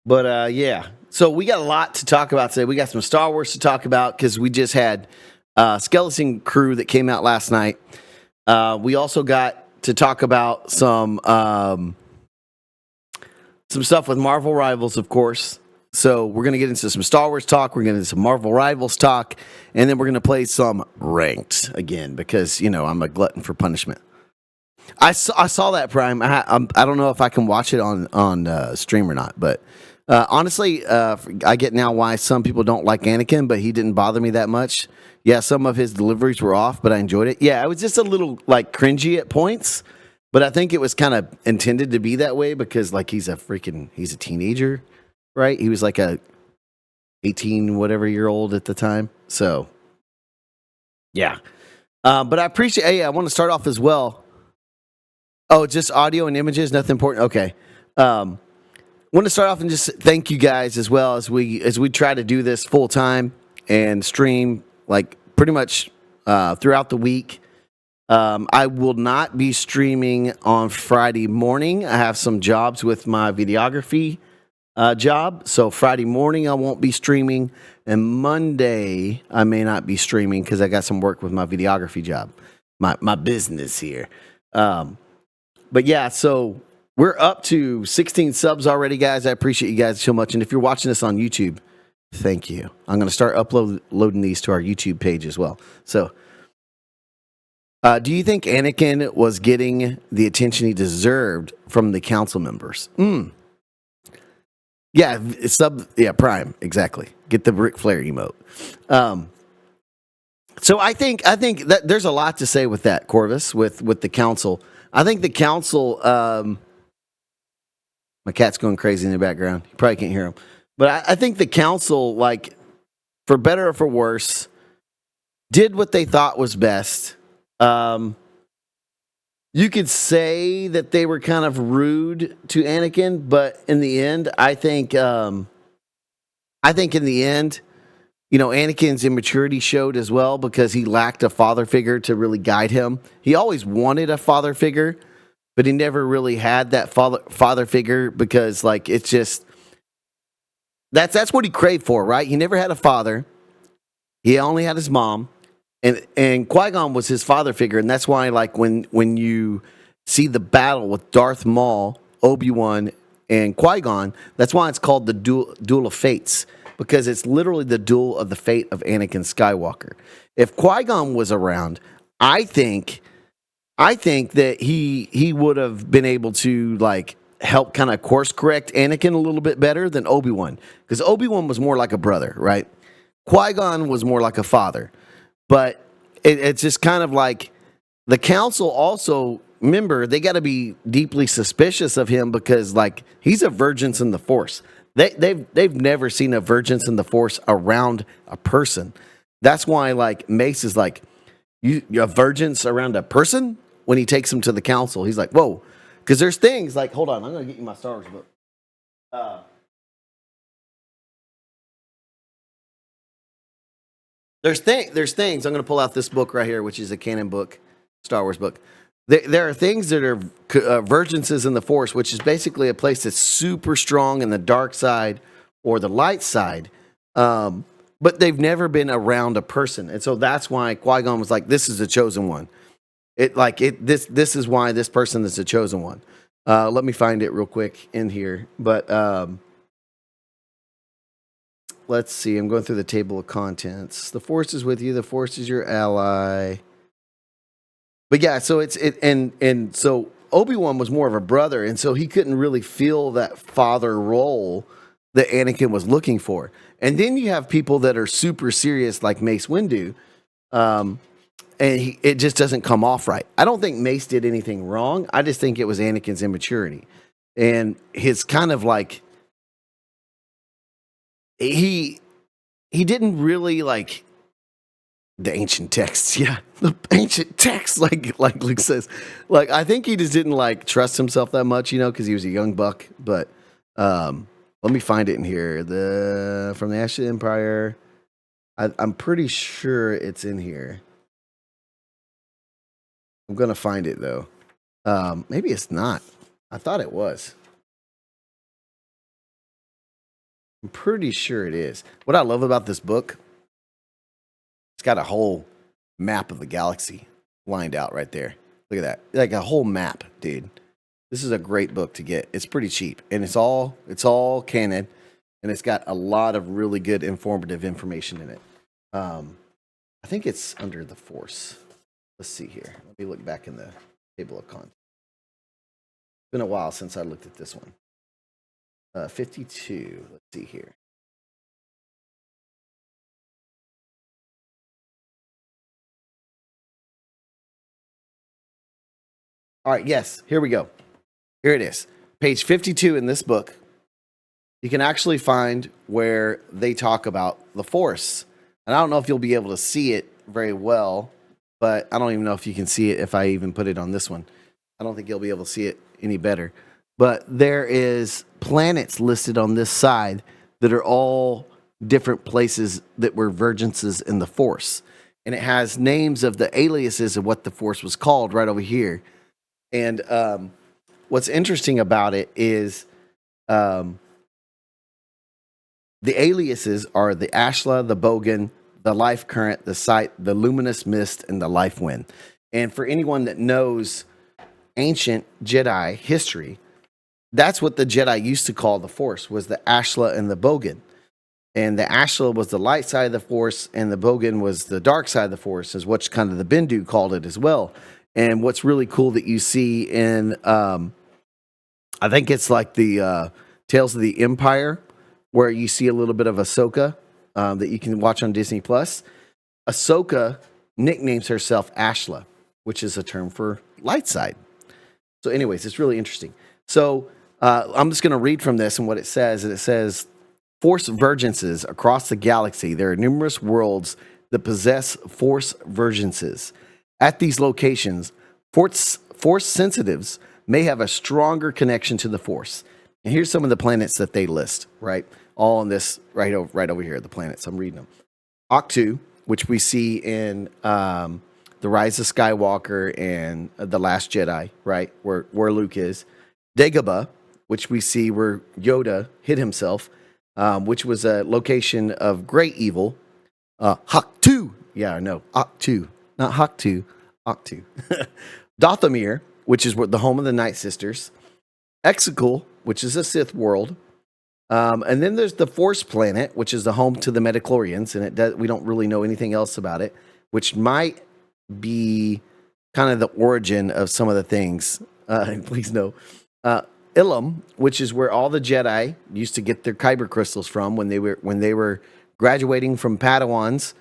But yeah, so we got a lot to talk about today. We got some Star Wars to talk about because we just had Skeleton Crew that came out last night. We also got to talk about some stuff with Marvel Rivals, of course. So we're gonna get into some Star Wars talk. We're gonna get into some Marvel Rivals talk, and then we're gonna play some ranked again because I'm a glutton for punishment. I saw that Prime. I don't know if I can watch it on stream or not, but honestly, I get now why some people don't like Anakin, but he didn't bother me that much. Yeah, some of his deliveries were off, but I enjoyed it. Yeah, it was just a little like cringy at points, but I think it was kind of intended to be that way because like he's a teenager, right? He was like a 18 whatever year old at the time. So yeah, but I appreciate. Hey, I want to start off as well. Oh, just audio and images, nothing important. Okay. Want to start off and just thank you guys as well as we try to do this full time and stream like pretty much throughout the week. I will not be streaming on Friday morning. I have some jobs with my videography job, so Friday morning I won't be streaming, and Monday I may not be streaming because I got some work with my videography job, my business here. But yeah, so we're up to 16 subs already, guys. I appreciate you guys so much. And if you're watching this on YouTube, thank you. I'm going to start uploading these to our YouTube page as well. So, do you think Anakin was getting the attention he deserved from the council members? Yeah, Prime, exactly. Get the Ric Flair emote. So I think that there's a lot to say with that, Corvus, with the council. I think the council. My cat's going crazy in the background. You probably can't hear him, but I think the council, like, for better or for worse, did what they thought was best. You could say that they were kind of rude to Anakin, but in the end, I think in the end, Anakin's immaturity showed as well because he lacked a father figure to really guide him. He always wanted a father figure, but he never really had that father figure because, like, it's just that's what he craved for, right? He never had a father. He only had his mom, and Qui-Gon was his father figure, and that's why, like, when you see the battle with Darth Maul, Obi-Wan, and Qui-Gon, that's why it's called the Duel of Fates, because it's literally the duel of the fate of Anakin Skywalker. If Qui-Gon was around, I think that he would have been able to, like, help kind of course correct Anakin a little bit better than Obi-Wan, because Obi-Wan was more like a brother, right? Qui-Gon was more like a father, but it's just kind of like the council also, remember, they got to be deeply suspicious of him because, like, he's a virgins in the Force. They've never seen a virgins in the Force around a person. That's why, like, Mace is like, you a virgins around a person. When he takes him to the council, he's like, whoa. Because there's things like, hold on, I'm going to get you my Star Wars book. There's things. I'm going to pull out this book right here, which is a canon book, Star Wars book. There are things that are virginses in the Force, which is basically a place that's super strong in the dark side or the light side. But they've never been around a person. And so that's why Qui-Gon was like, this is the chosen one. This is why this person is the chosen one. Let me find it real quick in here. But let's see. I'm going through the table of contents. The Force is with you. The Force is your ally. But yeah, so so Obi-Wan was more of a brother, and so he couldn't really feel that father role that Anakin was looking for. And then you have people that are super serious, like Mace Windu. And it just doesn't come off right. I don't think Mace did anything wrong. I just think it was Anakin's immaturity. And his kind of like, he didn't really like the ancient texts. Yeah, the ancient texts, like Luke says. Like, I think he just didn't like trust himself that much, because he was a young buck. But let me find it in here. From the Ashes Empire. I'm pretty sure it's in here. I'm going to find it, though. Maybe it's not. I thought it was. I'm pretty sure it is. What I love about this book, it's got a whole map of the galaxy lined out right there. Look at that. Like a whole map, dude. This is a great book to get. It's pretty cheap, and it's all canon, and it's got a lot of really good informative information in it. I think it's under the Force. Let's see here. Let me look back in the table of contents. It's been a while since I looked at this one. 52. Let's see here. All right, yes, here we go. Here it is. Page 52 in this book. You can actually find where they talk about the Force. And I don't know if you'll be able to see it very well, but I don't even know if you can see it if I even put it on this one. I don't think you'll be able to see it any better. But there is planets listed on this side that are all different places that were vergences in the Force. And it has names of the aliases of what the Force was called right over here. And what's interesting about it is the aliases are the Ashla, the Bogan, the Life Current, the Sight, the Luminous Mist, and the Life Wind. And for anyone that knows ancient Jedi history, that's what the Jedi used to call the Force, was the Ashla and the Bogan. And the Ashla was the light side of the Force, and the Bogan was the dark side of the Force, is what kind of the Bendu called it as well. And what's really cool that you see in, I think it's like the Tales of the Empire, where you see a little bit of Ahsoka that you can watch on Disney Plus. Ahsoka nicknames herself Ashla, which is a term for light side. So, anyways, it's really interesting. So, I'm just going to read from this and what it says. And it says, Force vergences across the galaxy. There are numerous worlds that possess Force vergences. At these locations, Force sensitives may have a stronger connection to the Force. And here's some of the planets that they list, right? All on this right over here, the planets. I'm reading them. Octu, which we see in The Rise of Skywalker and The Last Jedi, right? Where Luke is. Dagobah, which we see where Yoda hid himself, which was a location of great evil. Haktu, yeah, no, Octu, not Haktu, Octu. Dothamir, which is the home of the Night Sisters. Exegol, which is a Sith world. And then there's the Force planet, which is the home to the Metachlorians, and we don't really know anything else about it, which might be kind of the origin of some of the things. Please know. Ilum, which is where all the Jedi used to get their kyber crystals from when they were graduating from Padawans,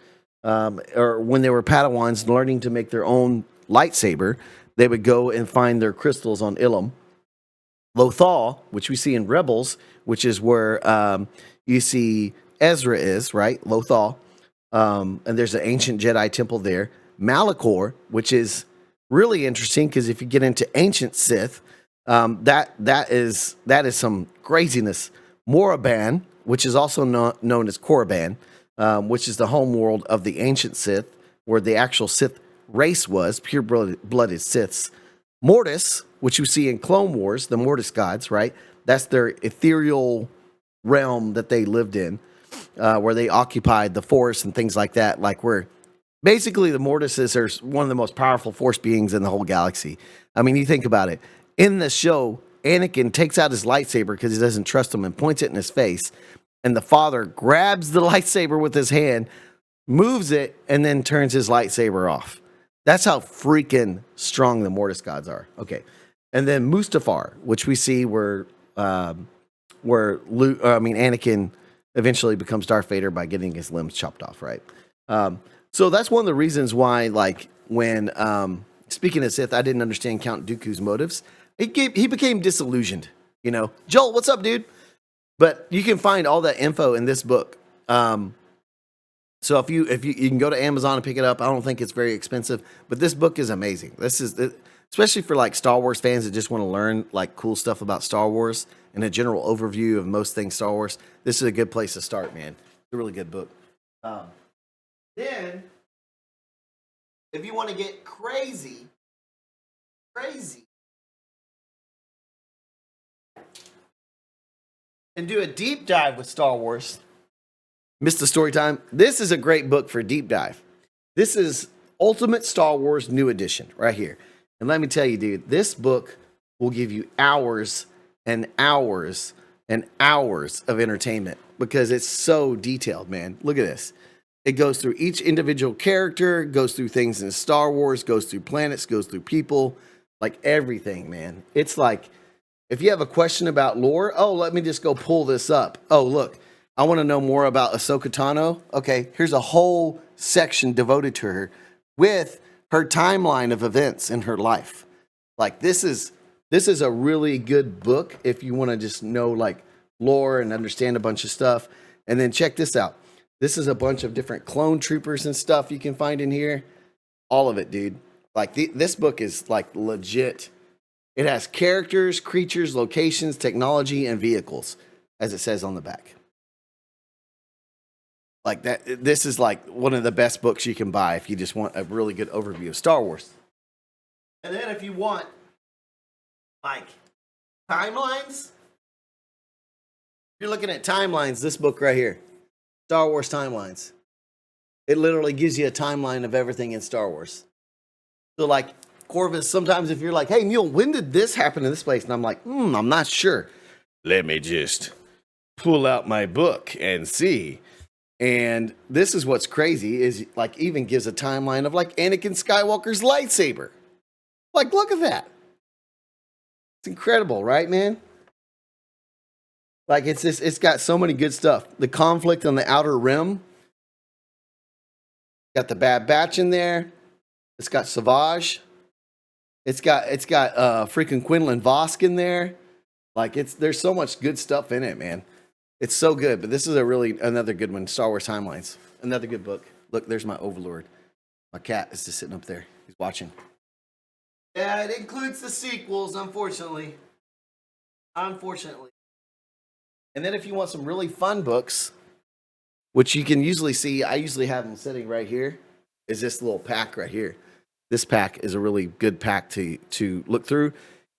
or when they were Padawans learning to make their own lightsaber. They would go and find their crystals on Ilum. Lothal, which we see in Rebels, which is where you see Ezra is, right? Lothal. And there's an ancient Jedi temple there. Malachor, which is really interesting because if you get into ancient Sith, that is some craziness. Moraban, which is also known as Korriban, which is the home world of the ancient Sith, where the actual Sith race was, pure-blooded Siths. Mortis, which you see in Clone Wars, the Mortis gods, right? That's their ethereal realm that they lived in, where they occupied the Force and things like that. Like where basically the Mortises are one of the most powerful Force beings in the whole galaxy. I mean, you think about it. In the show, Anakin takes out his lightsaber because he doesn't trust him and points it in his face. And the father grabs the lightsaber with his hand, moves it, and then turns his lightsaber off. That's how freaking strong the Mortis gods are. Okay. And then Mustafar, which we see where Anakin eventually becomes Darth Vader by getting his limbs chopped off, right? So that's one of the reasons why, like, when speaking of Sith, I didn't understand Count Dooku's motives. He became disillusioned, you know. Joel, what's up, dude? But you can find all that info in this book. So if you can go to Amazon and pick it up. I don't think it's very expensive, but this book is amazing. This is especially for like Star Wars fans that just want to learn like cool stuff about Star Wars and a general overview of most things Star Wars. This is a good place to start, man. It's a really good book. Then, if you want to get crazy, and do a deep dive with Star Wars. Missed the story time. This is a great book for a deep dive. This is Ultimate Star Wars New Edition right here. And let me tell you, dude, this book will give you hours and hours and hours of entertainment because it's so detailed, man. Look at this. It goes through each individual character, goes through things in Star Wars, goes through planets, goes through people, like everything, man. It's like, if you have a question about lore, oh, let me just go pull this up. Oh, look, I want to know more about Ahsoka Tano. Okay, here's a whole section devoted to her with her timeline of events in her life. Like this is a really good book if you want to just know like lore and understand a bunch of stuff. And then check this out. This is a bunch of different clone troopers and stuff you can find in here. All of it, dude. Like this book is like legit. It has characters, creatures, locations, technology, and vehicles, as it says on the back. Like that, this is like one of the best books you can buy if you just want a really good overview of Star Wars. And then if you want like timelines, you're looking at timelines, this book right here, Star Wars Timelines. It literally gives you a timeline of everything in Star Wars. So like Corvus, sometimes if you're like, hey, Neil, when did this happen in this place? And I'm like, I'm not sure. Let me just pull out my book and see. And this is what's crazy is like even gives a timeline of like Anakin Skywalker's lightsaber. Like, look at that. It's incredible, right, man? Like it's got so many good stuff. The conflict on the Outer Rim. Got the Bad Batch in there. It's got Savage. It's got freaking Quinlan Vosk in there. Like there's so much good stuff in it, man. It's so good, but this is another good one. Star Wars Timelines, another good book. Look, there's my Overlord. My cat is just sitting up there. He's watching. Yeah, it includes the sequels, unfortunately. Unfortunately. And then if you want some really fun books, which you can usually see, I usually have them sitting right here, is this little pack right here. This pack is a really good pack to look through.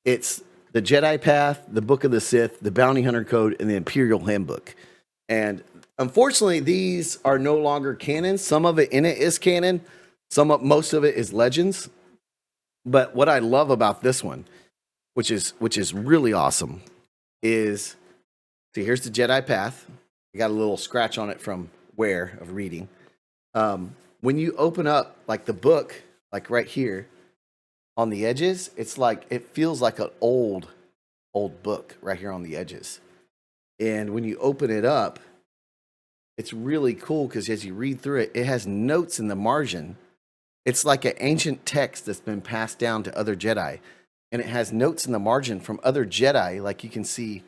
It's the Jedi Path, the Book of the Sith, the Bounty Hunter Code, and the Imperial Handbook. And unfortunately, these are no longer canon. Some of it in it is canon. Most of it is legends. But what I love about this one, which is really awesome, is see, here's the Jedi Path. I got a little scratch on it from wear of reading. When you open up like the book, like right here on the edges, it's like it feels like an old book right here on the edges. And when you open it up, it's really cool because as you read through it, it has notes in the margin. It's like an ancient text that's been passed down to other Jedi. And it has notes in the margin from other Jedi, like you can see,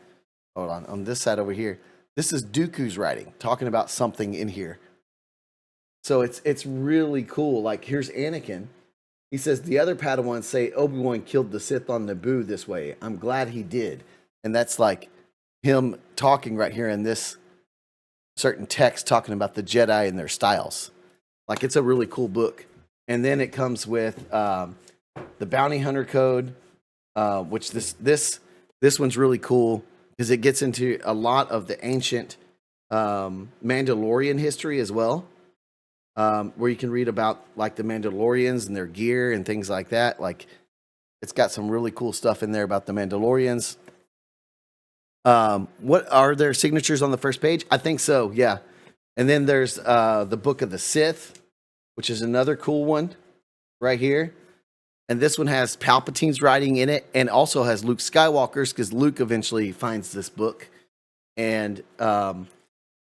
hold on this side over here. This is Dooku's writing, talking about something in here. So it's really cool. Like here's Anakin. He says, the other Padawans say Obi-Wan killed the Sith on Naboo this way. I'm glad he did. And that's like him talking right here in this certain text talking about the Jedi and their styles. Like it's a really cool book. And then it comes with the Bounty Hunter Code, which this one's really cool because it gets into a lot of the ancient Mandalorian history as well. Where you can read about like the Mandalorians and their gear and things like that. Like it's got some really cool stuff in there about the Mandalorians. What are their signatures on the first page? I think so. Yeah. And then there's the Book of the Sith, which is another cool one right here. And this one has Palpatine's writing in it and also has Luke Skywalker's because Luke eventually finds this book and,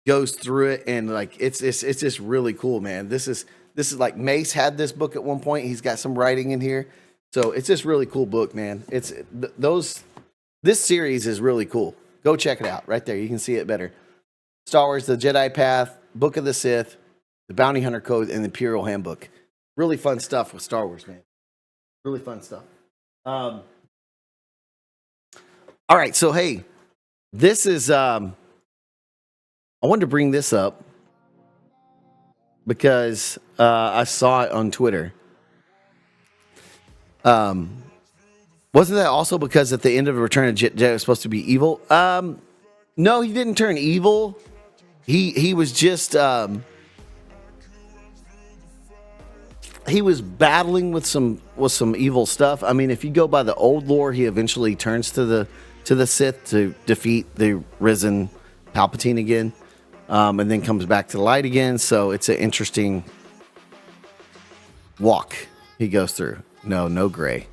goes through it and like it's just really cool, man. This is like Mace had this book at one point. He's got some writing in here, so it's just really cool book, man. This series is really cool. Go check it out right there. You can see it better. Star Wars: The Jedi Path, Book of the Sith, the Bounty Hunter Code, and the Imperial Handbook. Really fun stuff with Star Wars, man. Really fun stuff. All right, so hey, this is I wanted to bring this up because I saw it on Twitter. Wasn't that also because at the end of Return of Jedi it was supposed to be evil? No, he didn't turn evil. He was just he was battling with some evil stuff. I mean, if you go by the old lore, he eventually turns to the Sith to defeat the risen Palpatine again, and then comes back to the light again. So it's an interesting walk he goes through. No gray,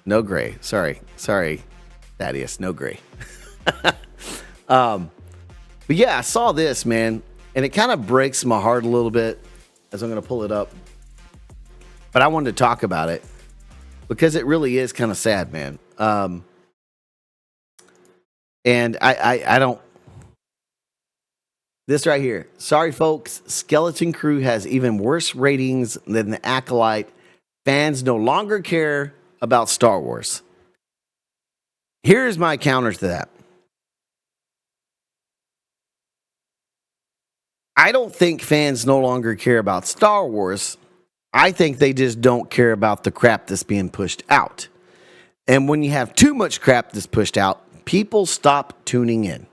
no gray. Sorry, Thaddeus, no gray. But yeah, I saw this, man, and it kind of breaks my heart a little bit as I'm going to pull it up. But I wanted to talk about it because it really is kind of sad, man. And I don't. This right here. Sorry, folks. Skeleton Crew has even worse ratings than the Acolyte. Fans no longer care about Star Wars. Here's my counter to that. I don't think fans no longer care about Star Wars. I think they just don't care about the crap that's being pushed out. And when you have too much crap that's pushed out, people stop tuning in.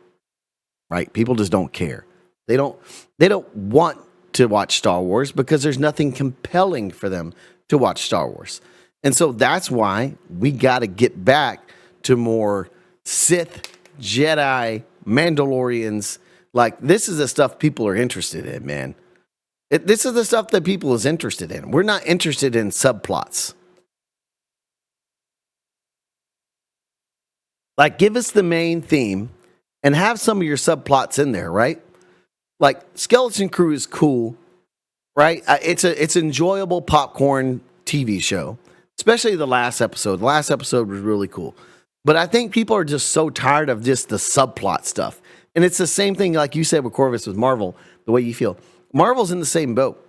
Right? People just don't care. They don't want to watch Star Wars because there's nothing compelling for them to watch Star Wars. And so that's why we got to get back to more Sith, Jedi, Mandalorians. Like, this is the stuff people are interested in, man. This is the stuff that people is interested in. We're not interested in subplots. Like, give us the main theme and have some of your subplots in there, right? Like, Skeleton Crew is cool, right? It's enjoyable popcorn TV show, especially the last episode. The last episode was really cool. But I think people are just so tired of just the subplot stuff. And it's the same thing, like you said with Corvus, with Marvel, the way you feel. Marvel's in the same boat.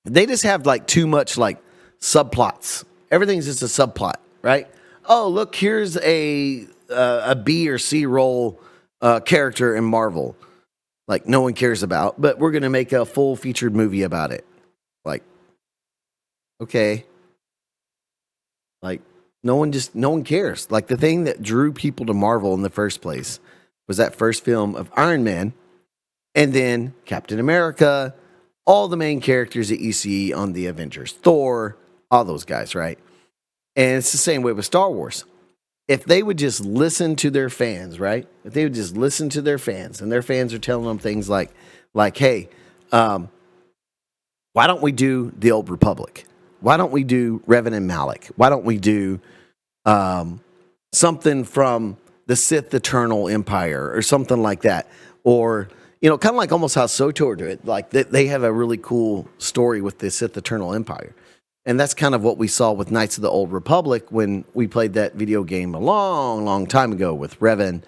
They just have like too much like subplots. Everything's just a subplot, right? Oh, look, here's a B or C role character in Marvel. Like no one cares about, but we're going to make a full featured movie about it. Like, okay. Like no one cares. Like the thing that drew people to Marvel in the first place was that first film of Iron Man. And then Captain America, all the main characters that you see on the Avengers, Thor, all those guys, right? And it's the same way with Star Wars. If they would just listen to their fans, right? If they would just listen to their fans, and their fans are telling them things like, hey, why don't we do the Old Republic? Why don't we do Revan and Malik? Why don't we do something from the Sith Eternal Empire or something like that? Or, you know, kind of like almost how SWTOR do it. Like they have a really cool story with the Sith Eternal Empire. And that's kind of what we saw with Knights of the Old Republic when we played that video game a long, long time ago with Revan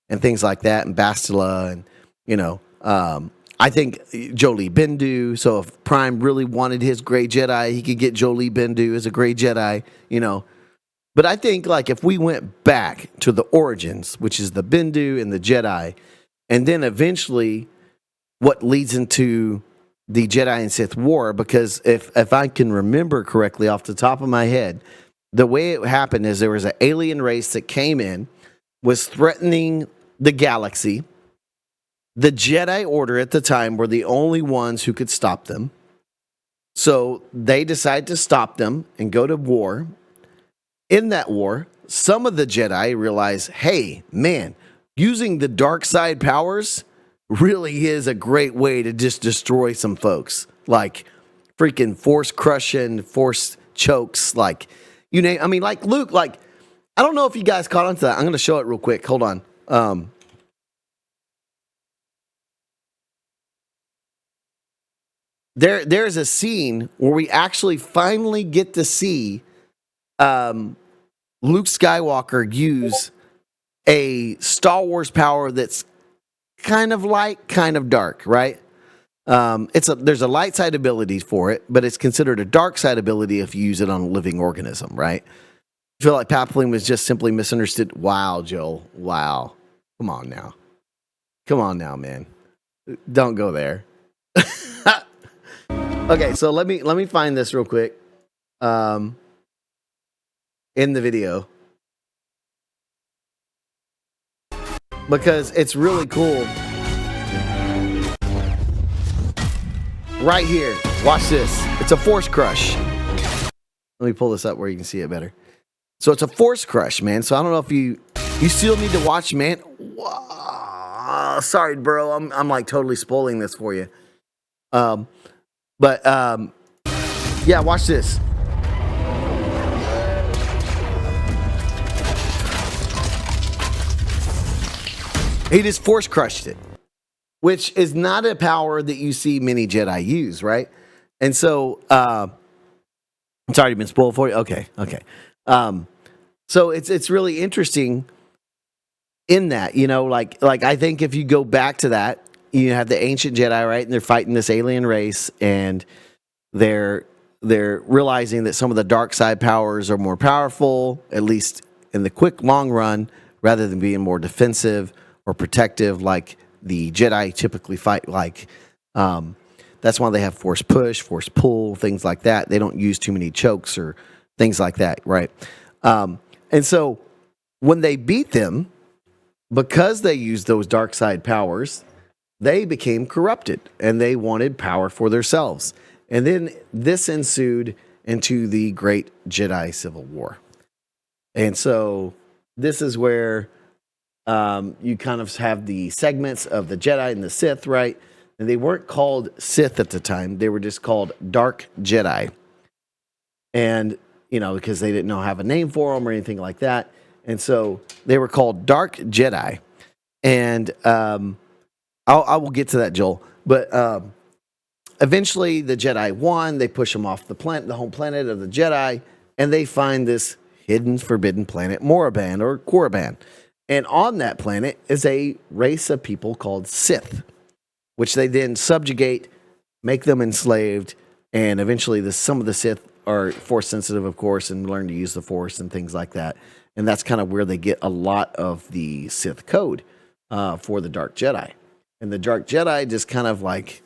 and things like that, and Bastila, and, you know, I think Jolee Bindu. So if Prime really wanted his Grey Jedi, he could get Jolee Bindu as a Grey Jedi, you know. But I think, like, if we went back to the origins, which is the Bindu and the Jedi, and then eventually what leads into the Jedi and Sith War, because if I can remember correctly off the top of my head, the way it happened is there was an alien race that came in, was threatening the galaxy. The Jedi Order at the time were the only ones who could stop them. So they decided to stop them and go to war. In that war, some of the Jedi realized, hey, man, using the dark side powers really is a great way to just destroy some folks. Like freaking force crushing, force chokes, like you name. I mean, like Luke, like I don't know if you guys caught on to that. I'm going to show it real quick. Hold on. There's a scene where we actually finally get to see Luke Skywalker use a Star Wars power that's kind of light, kind of dark, right? There's a light side ability for it, but it's considered a dark side ability if you use it on a living organism, right? I feel like Palpatine was just simply misunderstood. Wow, Joel. Wow. Come on now, man. Don't go there. Okay, so let me find this real quick. In the video. because it's really cool. Right here, watch this. It's a force crush. Let me pull this up where you can see it better. So it's a force crush, man. So I don't know if you still need to watch, man. Sorry, bro. I'm like totally spoiling this for you. But yeah, watch this. He just force crushed it, which is not a power that you see many Jedi use, right? And so it's already been spoiled for you. Okay. So it's really interesting in that, like I think if you go back to that, you have the ancient Jedi, right? And they're fighting this alien race, and they're realizing that some of the dark side powers are more powerful, at least in the quick long run, rather than being more defensive or protective like the Jedi typically fight like. That's why they have force push, force pull, things like that. They don't use too many chokes or things like that, right? And so when they beat them, because they used those dark side powers, they became corrupted and they wanted power for themselves. And then this ensued into the Great Jedi Civil War. And so this is where you kind of have the segments of the Jedi and the Sith, right? And they weren't called Sith at the time. They were just called Dark Jedi. And, because they didn't have a name for them or anything like that. And so they were called Dark Jedi. And I will get to that, Joel. But eventually the Jedi won. They push them off the home planet of the Jedi. And they find this hidden, forbidden planet, Moraban or Korriban. And on that planet is a race of people called Sith, which they then subjugate, make them enslaved, and eventually some of the Sith are force sensitive, of course, and learn to use the force and things like that. And that's kind of where they get a lot of the Sith code for the Dark Jedi. And the Dark Jedi just kind of like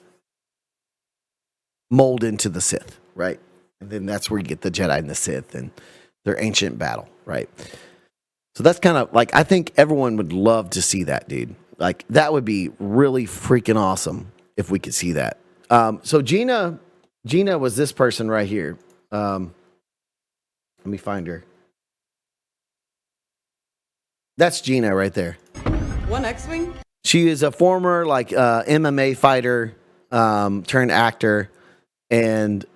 mold into the Sith, right? And then that's where you get the Jedi and the Sith and their ancient battle, right? So that's kind of like, I think everyone would love to see that, dude. Like, that would be really freaking awesome if we could see that. So Gina was this person right here. Let me find her. That's Gina right there. One X-Wing? She is a former MMA fighter turned actor, and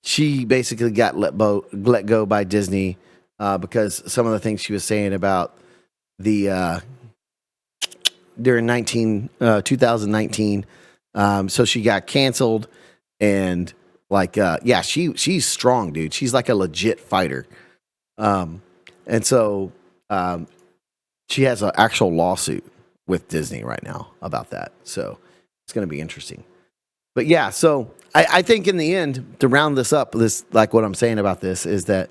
she basically got let go by Disney because some of the things she was saying about the during 2019. So she got canceled, and she's strong, dude. She's like a legit fighter. And so she has an actual lawsuit with Disney right now about that. So it's going to be interesting. But yeah, so I think in the end, to round this up, like what I'm saying about this is that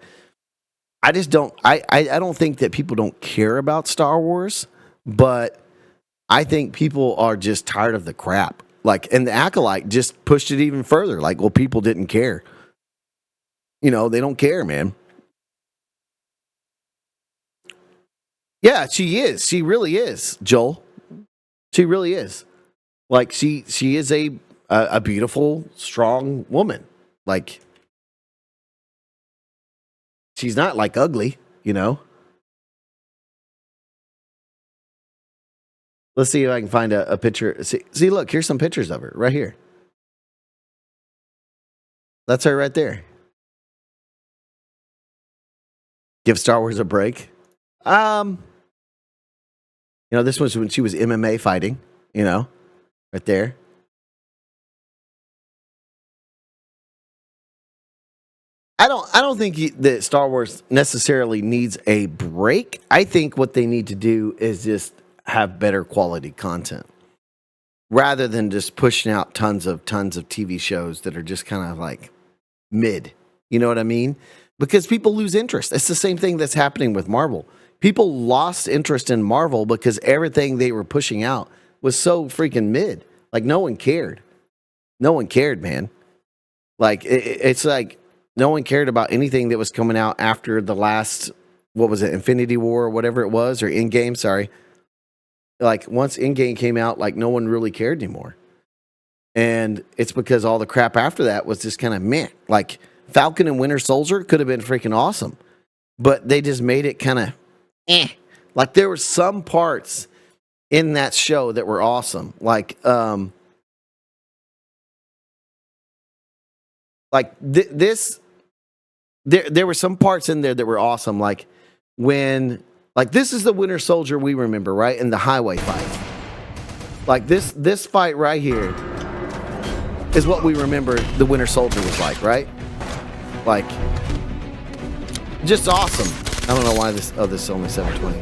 I just don't, I don't think that people don't care about Star Wars, but I think people are just tired of the crap. And the Acolyte just pushed it even further. People didn't care. They don't care, man. Yeah, she is. She really is, Joel. She really is. She is a beautiful, strong woman. She's not ugly, Let's see if I can find a picture. See, look, here's some pictures of her right here. That's her right there. Give Star Wars a break. This was when she was MMA fighting, right there. I don't think that Star Wars necessarily needs a break. I think what they need to do is just have better quality content rather than just pushing out tons of TV shows that are just kind of mid. You know what I mean? Because people lose interest. It's the same thing that's happening with Marvel. People lost interest in Marvel because everything they were pushing out was so freaking mid. No one cared. No one cared, man. It's like no one cared about anything that was coming out after the last what was it, Infinity War or whatever it was, or Endgame, sorry. Like, once Endgame came out, like, no one really cared anymore. And it's because all the crap after that was just kind of meh. Like, Falcon and Winter Soldier could have been freaking awesome, but they just made it kind of eh. Like, there were some parts in that show that were awesome. Like this, there were some parts in there that were awesome. Like, when, like, this is the Winter Soldier we remember, right? In the highway fight. Like, this fight right here is what we remember the Winter Soldier was like, right? Like, just awesome. I don't know why this is only 720.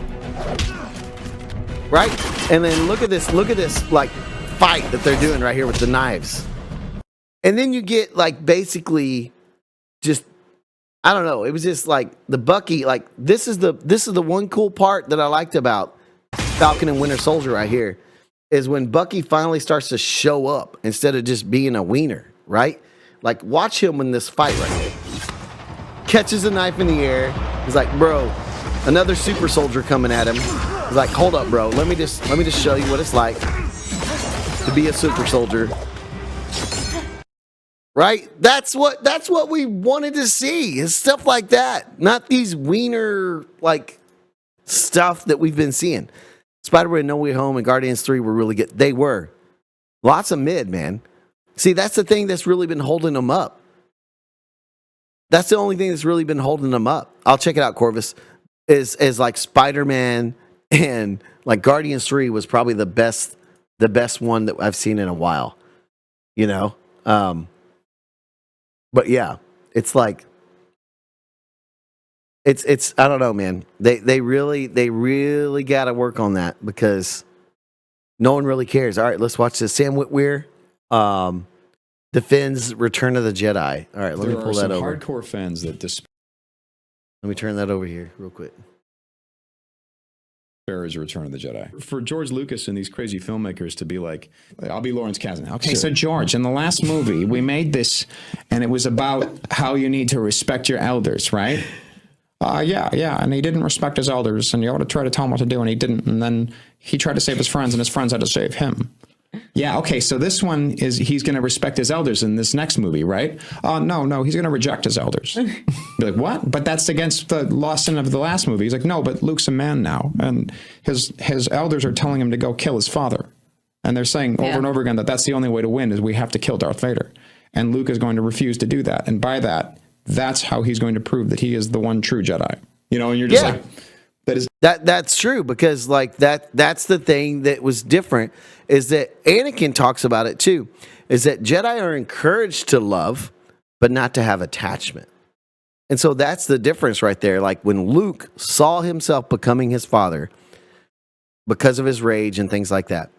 Right? And then look at this, like, fight that they're doing right here with the knives. And then you get, like, basically just, I don't know, it was just like the Bucky, like, this is the one cool part that I liked about Falcon and Winter Soldier right here, is when Bucky finally starts to show up instead of just being a wiener, right? Like, watch him in this fight right here. Catches a knife in the air. He's like, bro, another super soldier coming at him. He's like, hold up, bro. Let me just show you what it's like to be a super soldier. Right? That's what we wanted to see, is stuff like that. Not these wiener, like, stuff that we've been seeing. Spider-Man No Way Home and Guardians 3 were really good. They were. Lots of mid, man. See, that's the thing that's really been holding them up. That's the only thing that's really been holding them up. I'll check it out, Corvus. Is like Spider-Man and like Guardians 3 was probably the best one that I've seen in a while. You know? But yeah, it's like it's I don't know, man. They really got to work on that, because no one really cares. All right, let's watch this. Sam Witwer defends Return of the Jedi. All right, let me pull that over. Hardcore fans that Let me turn that over here real quick. is Return of the Jedi. For George Lucas and these crazy filmmakers to be like, I'll be Lawrence Kasdan. Okay, so George, in the last movie, we made this, and it was about how you need to respect your elders, right? Yeah, and he didn't respect his elders, and you ought to try to tell him what to do, and he didn't, and then he tried to save his friends, and his friends had to save him. Yeah, okay, so this one is, he's going to respect his elders in this next movie, right? No, he's going to reject his elders. Be like, what? But that's against the lesson of the last movie. He's like, no, but Luke's a man now, and his elders are telling him to go kill his father. And they're saying over and over again that that's the only way to win, is we have to kill Darth Vader. And Luke is going to refuse to do that. And by that, that's how he's going to prove that he is the one true Jedi. You know, and you're just like, that's true, because like that's the thing that was different, is that Anakin talks about it too, is that Jedi are encouraged to love, but not to have attachment. And so that's the difference right there. Like, when Luke saw himself becoming his father because of his rage and things like that,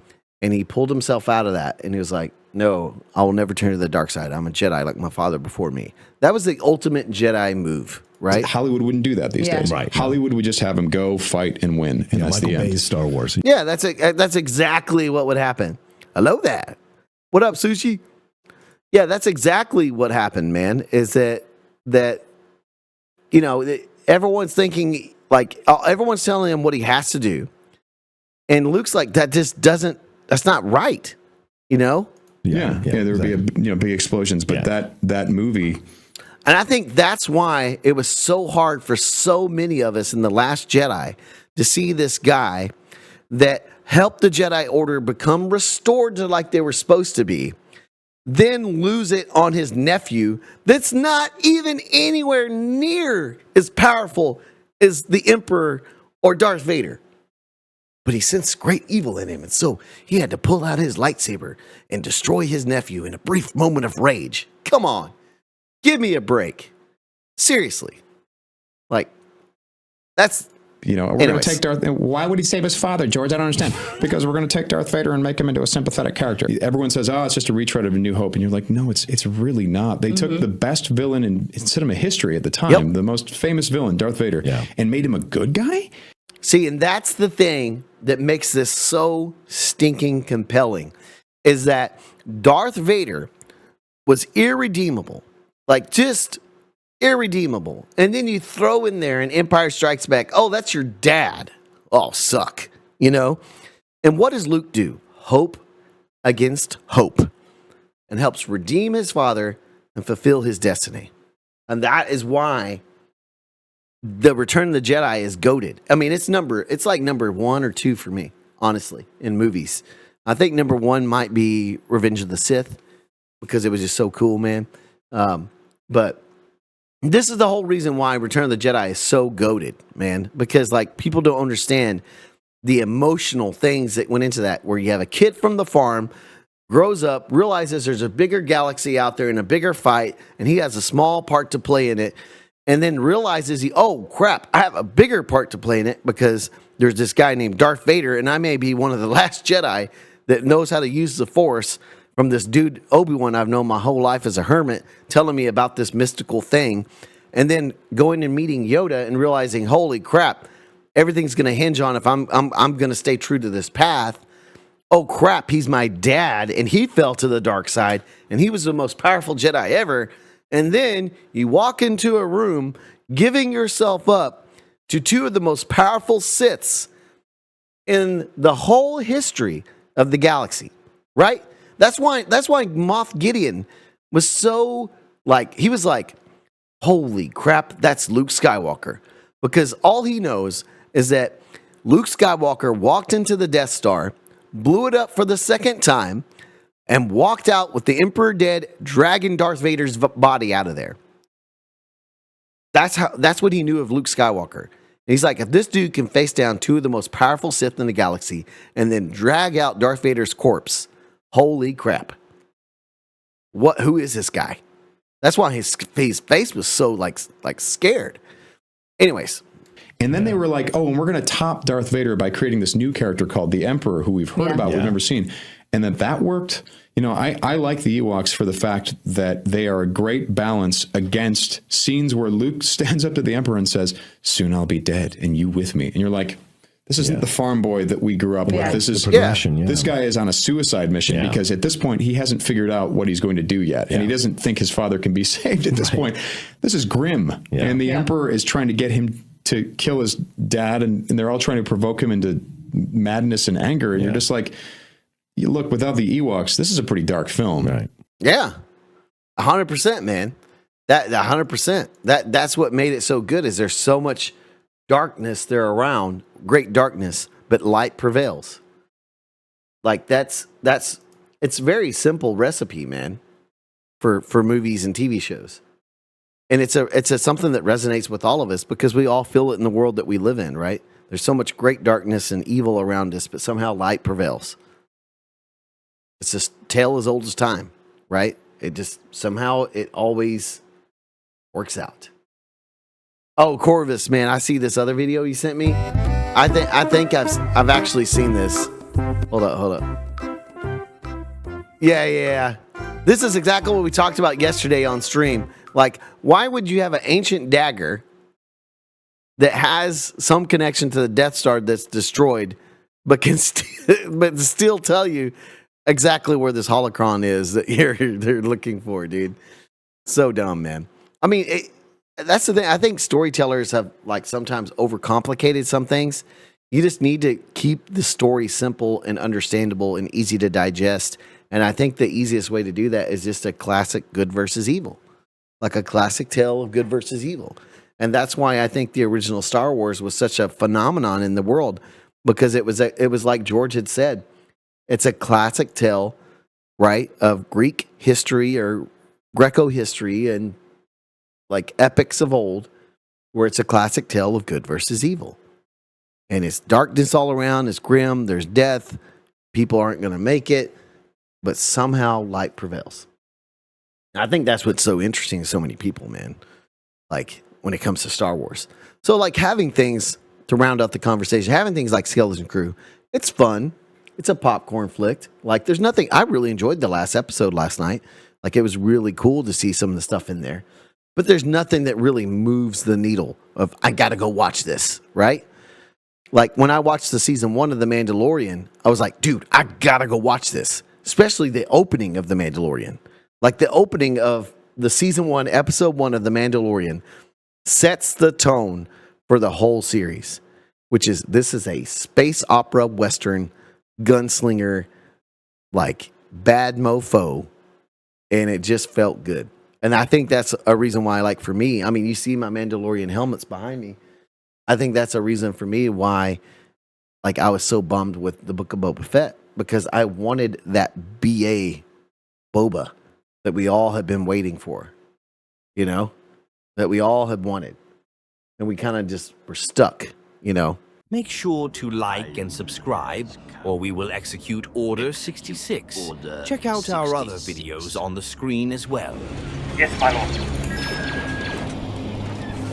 and he pulled himself out of that, and he was like, no, I will never turn to the dark side. I'm a Jedi like my father before me. That was the ultimate Jedi move, right? Hollywood wouldn't do that these days. Right. Hollywood would just have him go fight and win, and that's Michael the end. Bay's Star Wars. Yeah, that's exactly what would happen. Hello there. What up, Sushi? Yeah, that's exactly what happened, man. Is that you know, everyone's thinking, like, everyone's telling him what he has to do, and Luke's like, that just doesn't. That's not right. You know. Yeah, there would be big explosions, but that movie. And I think that's why it was so hard for so many of us in The Last Jedi to see this guy that helped the Jedi Order become restored to like they were supposed to be, then lose it on his nephew that's not even anywhere near as powerful as the Emperor or Darth Vader. But he sensed great evil in him, and so he had to pull out his lightsaber and destroy his nephew in a brief moment of rage. Come on. Give me a break. Seriously. Like, that's... we're going to take Darth... Why would he save his father, George? I don't understand. Because we're going to take Darth Vader and make him into a sympathetic character. Everyone says, it's just a retread of A New Hope. And you're like, no, it's really not. They took the best villain in cinema history at the time, the most famous villain, Darth Vader, and made him a good guy? See, and that's the thing that makes this so stinking compelling, is that Darth Vader was irredeemable. Like, just irredeemable. And then you throw in there an Empire Strikes Back. Oh, that's your dad. Oh, suck. You know? And what does Luke do? Hope against hope. And helps redeem his father and fulfill his destiny. And that is why the Return of the Jedi is goated. I mean, it's like number 1 or 2 for me, honestly, in movies. I think number 1 might be Revenge of the Sith because it was just so cool, man. But this is the whole reason why Return of the Jedi is so goated, man. Because like people don't understand the emotional things that went into that. Where you have a kid from the farm, grows up, realizes there's a bigger galaxy out there and a bigger fight, and he has a small part to play in it. And then realizes oh crap, I have a bigger part to play in it because there's this guy named Darth Vader, and I may be one of the last Jedi that knows how to use the Force from this dude Obi-Wan I've known my whole life as a hermit, telling me about this mystical thing, and then going and meeting Yoda and realizing, holy crap, everything's going to hinge on if I'm going to stay true to this path. Oh crap, he's my dad, and he fell to the dark side, and he was the most powerful Jedi ever. And then you walk into a room giving yourself up to 2 of the most powerful Siths in the whole history of the galaxy, right? That's why Moff Gideon was so he was like, holy crap, that's Luke Skywalker. Because all he knows is that Luke Skywalker walked into the Death Star, blew it up for the second time, and walked out with the Emperor dead, dragging Darth Vader's body out of there. That's what he knew of Luke Skywalker. And he's like, if this dude can face down 2 of the most powerful Sith in the galaxy and then drag out Darth Vader's corpse, holy crap. Who is this guy? That's why his face was so like scared. Anyways. And then they were like, oh, and we're going to top Darth Vader by creating this new character called the Emperor, who we've heard about, we've never seen. And that worked. You know, I like the Ewoks for the fact that they are a great balance against scenes where Luke stands up to the Emperor and says, soon I'll be dead and you with me. And you're like, this isn't the farm boy that we grew up with. This is progression. This guy is on a suicide mission because at this point he hasn't figured out what he's going to do yet. And he doesn't think his father can be saved at this point. This is grim. And the Emperor is trying to get him to kill his dad, and they're all trying to provoke him into madness and anger. And you're just like, you look, without the Ewoks, this is a pretty dark film. Right. Yeah. 100%, man. That 100%. That's what made it so good, is there's so much darkness there around, great darkness, but light prevails. Like it's very simple recipe, man, for movies and TV shows. And it's something that resonates with all of us because we all feel it in the world that we live in, right? There's so much great darkness and evil around us, but somehow light prevails. It's a tale as old as time, right? It just somehow it always works out. Oh, Corvus, man, I see this other video you sent me. I think I've actually seen this. Hold up. Yeah. This is exactly what we talked about yesterday on stream. Like, why would you have an ancient dagger that has some connection to the Death Star that's destroyed, but can still tell you exactly where this holocron is that they're looking for, dude? So dumb, man. I mean, that's the thing. I think storytellers have sometimes overcomplicated some things. You just need to keep the story simple and understandable and easy to digest. And I think the easiest way to do that is just a classic good versus evil, like a classic tale of good versus evil. And that's why I think the original Star Wars was such a phenomenon in the world, because it was like George had said, it's a classic tale, right, of Greek history or Greco history and like epics of old, where it's a classic tale of good versus evil. And it's darkness all around, it's grim, there's death, people aren't going to make it, but somehow light prevails. I think that's what's so interesting to so many people, man. Like, when it comes to Star Wars. So, like, having things to round out the conversation, having things like Skeleton Crew, it's fun. It's a popcorn flick. Like, there's nothing. I really enjoyed the last episode last night. Like, it was really cool to see some of the stuff in there. But there's nothing that really moves the needle of, I got to go watch this, right? Like, when I watched the season 1 of The Mandalorian, I was like, dude, I got to go watch this. Especially the opening of The Mandalorian. Like, the opening of the season 1, episode 1 of The Mandalorian sets the tone for the whole series, which is this is a space opera western gunslinger, like bad mofo, and it just felt good. And I think that's a reason why, like for me, I mean, you see my Mandalorian helmets behind me. I think that's a reason for me why, like, I was so bummed with the Book of Boba Fett, because I wanted that BA Boba that we all had been waiting for, you know, that we all had wanted. And we kind of just were stuck, you know. Make sure to like and subscribe, or we will execute Order 66. Check out our other videos on the screen as well. Yes, my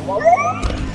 lord.